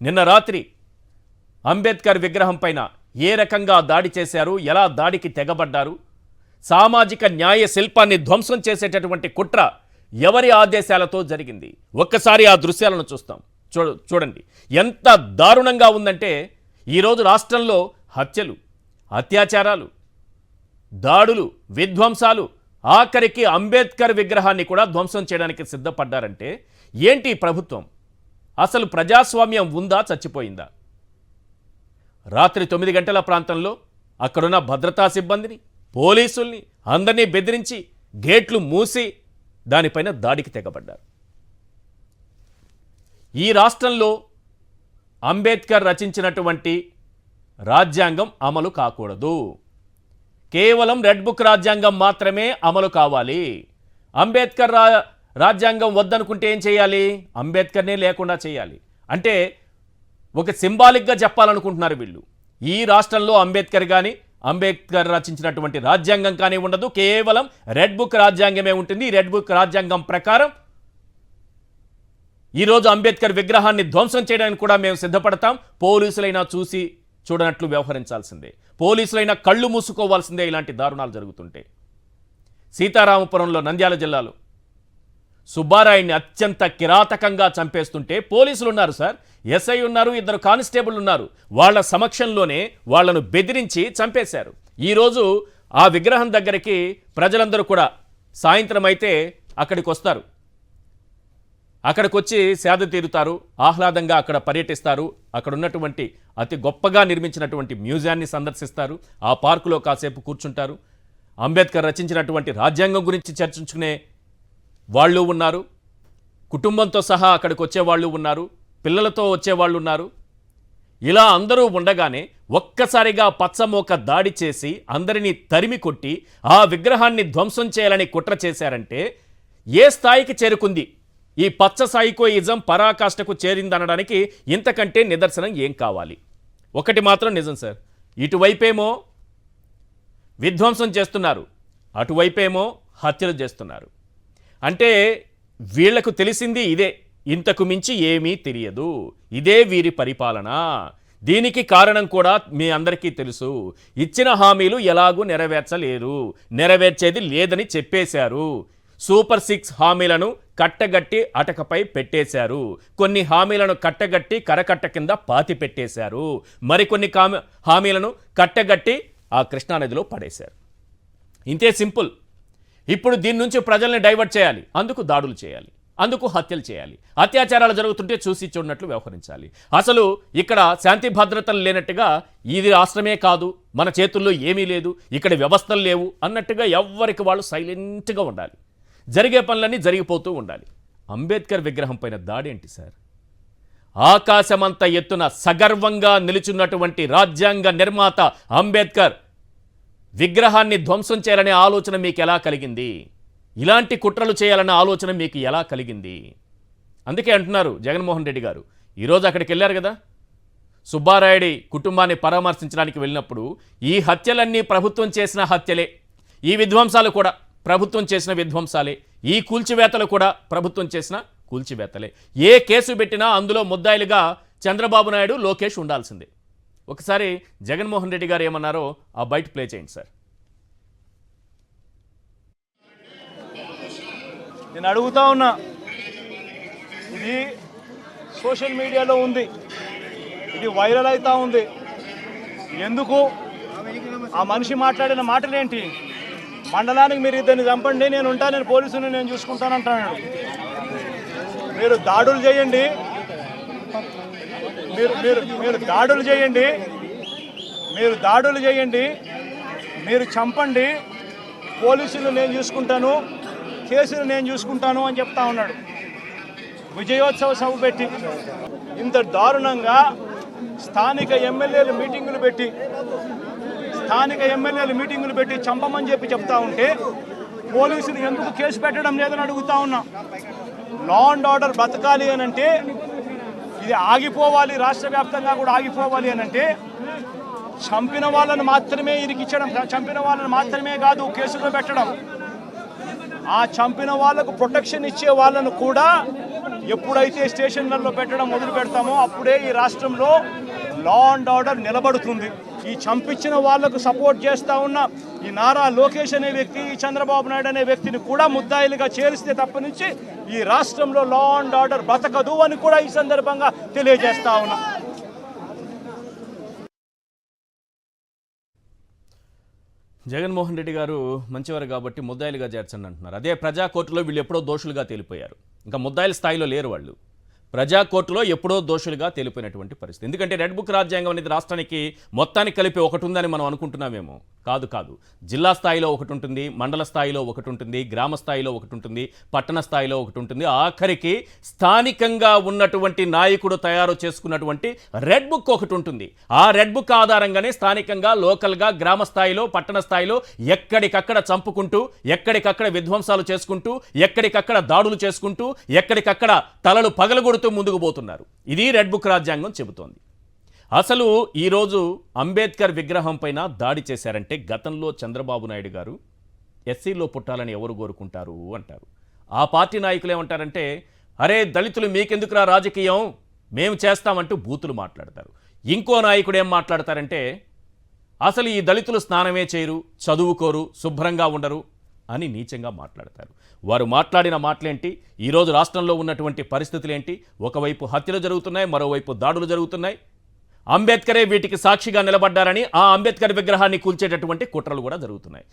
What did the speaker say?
నిన్న రాత్రి అంబేద్కర్ విగ్రహం పైన ఏ రకంగా దాడి చేశారు, ఎలా దాడికి తెగబడ్డారు, సామాజిక న్యాయ శిల్పాన్ని ధ్వంసం చేసేటటువంటి కుట్ర ఎవరి ఆదేశాలతో జరిగింది? ఒక్కసారి ఆ దృశ్యాలను చూస్తాం. చూడండి ఎంత దారుణంగా ఉందంటే ఈరోజు రాష్ట్రంలో హత్యలు, అత్యాచారాలు, దాడులు, విధ్వంసాలు, ఆఖరికి అంబేద్కర్ విగ్రహాన్ని కూడా ధ్వంసం చేయడానికి సిద్ధపడ్డారంటే ఏంటి ప్రభుత్వం? అసలు ప్రజాస్వామ్యం ఉందా, చచ్చిపోయిందా? రాత్రి 9 గంటల ప్రాంతంలో అక్కడున్న భద్రతా సిబ్బందిని, పోలీసుల్ని అందరినీ బెదిరించి గేట్లు మూసి దానిపైన దాడికి తెగబడ్డారు. ఈ రాష్ట్రంలో అంబేద్కర్ రచించినటువంటి రాజ్యాంగం అమలు కాకూడదు. కేవలం రెడ్ బుక్ రాజ్యాంగం మాత్రమే అమలు కావాలి. అంబేద్కర్ రాజ్యాంగం వద్దనుకుంటే ఏం చేయాలి? అంబేద్కర్నే లేకుండా చేయాలి. అంటే ఒక సింబాలిక్గా చెప్పాలనుకుంటున్నారు వీళ్ళు. ఈ రాష్ట్రంలో అంబేద్కర్ కానీ, అంబేద్కర్ రచించినటువంటి రాజ్యాంగం కానీ ఉండదు. కేవలం రెడ్ బుక్ రాజ్యాంగమే ఉంటుంది. రెడ్ బుక్ రాజ్యాంగం ప్రకారం ఈరోజు అంబేద్కర్ విగ్రహాన్ని ధ్వంసం చేయడానికి కూడా మేము సిద్ధపడతాం. పోలీసులైనా చూసి చూడనట్లు వ్యవహరించాల్సిందే. పోలీసులైనా కళ్ళు మూసుకోవాల్సిందే ఇలాంటి దారుణాలు జరుగుతుంటే. సీతారామపురంలో, నంద్యాల జిల్లాలో సుబ్బారాయుడిని అత్యంత కిరాతకంగా చంపేస్తుంటే పోలీసులు ఉన్నారు సార్, ఎస్ఐ ఉన్నారు, 2 కానిస్టేబుల్ ఉన్నారు. వాళ్ళ సమక్షంలోనే వాళ్లను బెదిరించి చంపేశారు. ఈరోజు ఆ విగ్రహం దగ్గరికి ప్రజలందరూ కూడా సాయంత్రం అయితే అక్కడికి వస్తారు. అక్కడికి వచ్చి సేద తీరుతారు, ఆహ్లాదంగా అక్కడ పర్యటిస్తారు. అక్కడ ఉన్నటువంటి అతి గొప్పగా నిర్మించినటువంటి మ్యూజియాన్ని సందర్శిస్తారు. ఆ పార్కులో కాసేపు కూర్చుంటారు. అంబేద్కర్ రచించినటువంటి రాజ్యాంగం గురించి చర్చించుకునే వాళ్ళు ఉన్నారు. కుటుంబంతో సహా అక్కడికి వచ్చేవాళ్ళు ఉన్నారు. పిల్లలతో వచ్చేవాళ్ళు ఉన్నారు. ఇలా అందరూ ఉండగానే ఒక్కసారిగా పచ్చమోక దాడి చేసి అందరినీ తరిమి కొట్టి ఆ విగ్రహాన్ని ధ్వంసం చేయాలని కుట్ర చేశారంటే ఏ స్థాయికి చేరుకుంది? ఈ పచ్చ సైకోయిజం పరాకాష్ఠకు చేరిందనడానికి ఇంతకంటే నిదర్శనం ఏం కావాలి? ఒకటి మాత్రం నిజం సార్, ఇటువైపేమో విధ్వంసం చేస్తున్నారు, అటువైపేమో హత్యలు చేస్తున్నారు. అంటే వీళ్లకు తెలిసింది ఇదే, ఇంతకు మించి ఏమీ తెలియదు. ఇదే వీరి పరిపాలన. దీనికి కారణం కూడా మీ అందరికీ తెలుసు. ఇచ్చిన హామీలు ఎలాగూ నెరవేర్చలేరు, నెరవేర్చేది లేదని చెప్పేశారు. సూపర్ 6 హామీలను కట్టగట్టి అటకపై పెట్టేశారు. కొన్ని హామీలను కట్టగట్టి కరకట్ట కింద పాతి పెట్టేశారు. మరికొన్ని హామీలను కట్టగట్టి ఆ కృష్ణానదిలో పడేశారు. ఇంతే సింపుల్. ఇప్పుడు దీని నుంచి ప్రజల్ని డైవర్ట్ చేయాలి, అందుకు దాడులు చేయాలి, అందుకు హత్యలు చేయాలి. అత్యాచారాలు జరుగుతుంటే చూసి చూడనట్లు వ్యవహరించాలి. అసలు ఇక్కడ శాంతి భద్రతలు లేనట్టుగా ఇది రాష్ట్రమే కాదు, మన చేతుల్లో ఏమీ లేదు, ఇక్కడ వ్యవస్థలు లేవు అన్నట్టుగా ఎవ్వరికి వాళ్ళు సైలెంట్గా ఉండాలి. జరిగే పనులన్నీ జరిగిపోతూ ఉండాలి. అంబేద్కర్ విగ్రహం పైన దాడి ఏంటి సార్? ఆకాశమంత ఎత్తున సగర్వంగా నిలుచున్నటువంటి రాజ్యాంగ నిర్మాత అంబేద్కర్ విగ్రహాన్ని ధ్వంసం చేయాలనే ఆలోచన మీకు ఎలా కలిగింది? ఇలాంటి కుట్రలు చేయాలనే ఆలోచన మీకు ఎలా కలిగింది? అందుకే అంటున్నారు జగన్మోహన్ రెడ్డి గారు, ఈరోజు అక్కడికి వెళ్ళారు కదా, సుబ్బారాయుడి కుటుంబాన్ని పరామర్శించడానికి వెళ్ళినప్పుడు ఈ హత్యలన్నీ ప్రభుత్వం చేసిన హత్యలే, ఈ విధ్వంసాలు కూడా ప్రభుత్వం చేసిన విధ్వంసాలే, ఈ కూల్చివేతలు కూడా ప్రభుత్వం చేసిన కూల్చివేతలే. ఏ కేసు పెట్టినా అందులో ముద్దాయిలుగా చంద్రబాబు నాయుడు, లోకేష్ ఉండాల్సిందే. ఒకసారి జగన్మోహన్ రెడ్డి గారు ఏమన్నారో ఆ బయట ప్లే చేయండి సార్. నేను అడుగుతా ఉన్నా, ఇది సోషల్ మీడియాలో ఉంది, ఇది వైరల్ అవుతా ఉంది. ఎందుకు? ఆ మనిషి మాట్లాడిన మాటలేంటి? మండలానికి మీరు ఇద్దరిని చంపండి, నేను ఉంటాను, నేను పోలీసుని నేను చూసుకుంటాను అంటాను. మీరు దాడులు చేయండి, మీరు దాడులు చేయండి, మీరు చంపండి, పోలీసులు నేను చూసుకుంటాను, కేసులు నేను చూసుకుంటాను అని చెప్తా ఉన్నాడు. విజయోత్సవ సభ పెట్టి ఇంత దారుణంగా స్థానిక ఎమ్మెల్యేలు మీటింగులు పెట్టి చంపమని చెప్తా ఉంటే పోలీసులు ఎందుకు కేసు పెట్టడం లేదని అడుగుతా ఉన్నా. లా అండ్ ఆర్డర్ బతకాలి అనంటే, ఇది ఆగిపోవాలి, రాష్ట్ర వ్యాప్తంగా కూడా ఆగిపోవాలి అనంటే చంపిన వాళ్ళను మాత్రమే ఇరికించడం, చంపిన వాళ్ళను మాత్రమే కాదు కేసులో పెట్టడం, ఆ చంపిన వాళ్లకు ప్రొటెక్షన్ ఇచ్చే వాళ్ళను కూడా ఎప్పుడైతే స్టేషన్లలో పెట్టడం మొదలు పెడతామో అప్పుడే ఈ రాష్ట్రంలో లా అండ్ ఆర్డర్ నిలబడుతుంది. ఈ చంపించిన వాళ్లకు సపోర్ట్ చేస్తూ ఉన్న ఈ నారా లోకేష్ అనే వ్యక్తి, ఈ చంద్రబాబు నాయుడు అనే వ్యక్తిని కూడా ముద్దాయిలుగా చేరిస్తే తప్ప నుంచి ఈ రాష్ట్రంలో లా అండ్ ఆర్డర్ బ్రతకదు అని కూడా ఈ సందర్భంగా తెలియజేస్తా ఉన్నా. జగన్మోహన్ రెడ్డి గారు మంచివారు కాబట్టి ముద్దాయిలుగా చేర్చండి అంటున్నారు. అదే ప్రజా కోర్టులో వీళ్ళు ఎప్పుడో దోషులుగా తేలిపోయారు. ఇంకా ముద్దాయిల స్థాయిలో లేరు వాళ్ళు. ప్రజా కోర్టులో ఎప్పుడో దోషులుగా తేలిపోయినటువంటి పరిస్థితి. ఎందుకంటే రెడ్ బుక్ రాజ్యాంగం అనేది రాష్ట్రానికి మొత్తానికి కలిపి ఒకటి ఉందని మనం అనుకుంటున్నామేమో. కాదు. జిల్లా స్థాయిలో ఒకటి ఉంటుంది, మండల స్థాయిలో ఒకటి ఉంటుంది, గ్రామ స్థాయిలో ఒకటి ఉంటుంది, పట్టణ స్థాయిలో ఒకటి ఉంటుంది, ఆఖరికి స్థానికంగా ఉన్నటువంటి నాయకుడు తయారు చేసుకున్నటువంటి రెడ్ బుక్ ఒకటి ఉంటుంది. ఆ రెడ్ బుక్ ఆధారంగానే స్థానికంగా, లోకల్గా, గ్రామ స్థాయిలో, పట్టణ స్థాయిలో ఎక్కడికక్కడ చంపుకుంటూ, ఎక్కడికక్కడ విధ్వంసాలు చేసుకుంటూ, ఎక్కడికక్కడ దాడులు చేసుకుంటూ, ఎక్కడికక్కడ తలలు పగలగొడుతూ ముందుకు పోతున్నారు. ఇది రెడ్ బుక్ రాజ్యాంగం చెబుతోంది. అసలు ఈరోజు అంబేద్కర్ విగ్రహం పైన దాడి చేశారంటే గతంలో చంద్రబాబు నాయుడు గారు ఎస్సీలో పుట్టాలని ఎవరు కోరుకుంటారు అంటారు. ఆ పార్టీ నాయకులు ఏమంటారంటే, అరే దళితులు మీకెందుకురా రాజకీయం, మేము చేస్తామంటూ బూతులు మాట్లాడతారు. ఇంకో నాయకుడు ఏం మాట్లాడతారంటే, అసలు ఈ దళితులు స్నానమే చేయరు, చదువుకోరు, శుభ్రంగా ఉండరు అని నీచంగా మాట్లాడతారు. వారు మాట్లాడిన మాటలేంటి, ఈరోజు రాష్ట్రంలో ఉన్నటువంటి పరిస్థితులు ఏంటి, ఒకవైపు హత్యలు జరుగుతున్నాయి, మరోవైపు దాడులు జరుగుతున్నాయి. అంబేద్కరే వీటికి సాక్షిగా నిలబడ్డారని ఆ అంబేద్కర్ విగ్రహాన్ని కూల్చేటటువంటి కుట్రలు కూడా జరుగుతున్నాయి.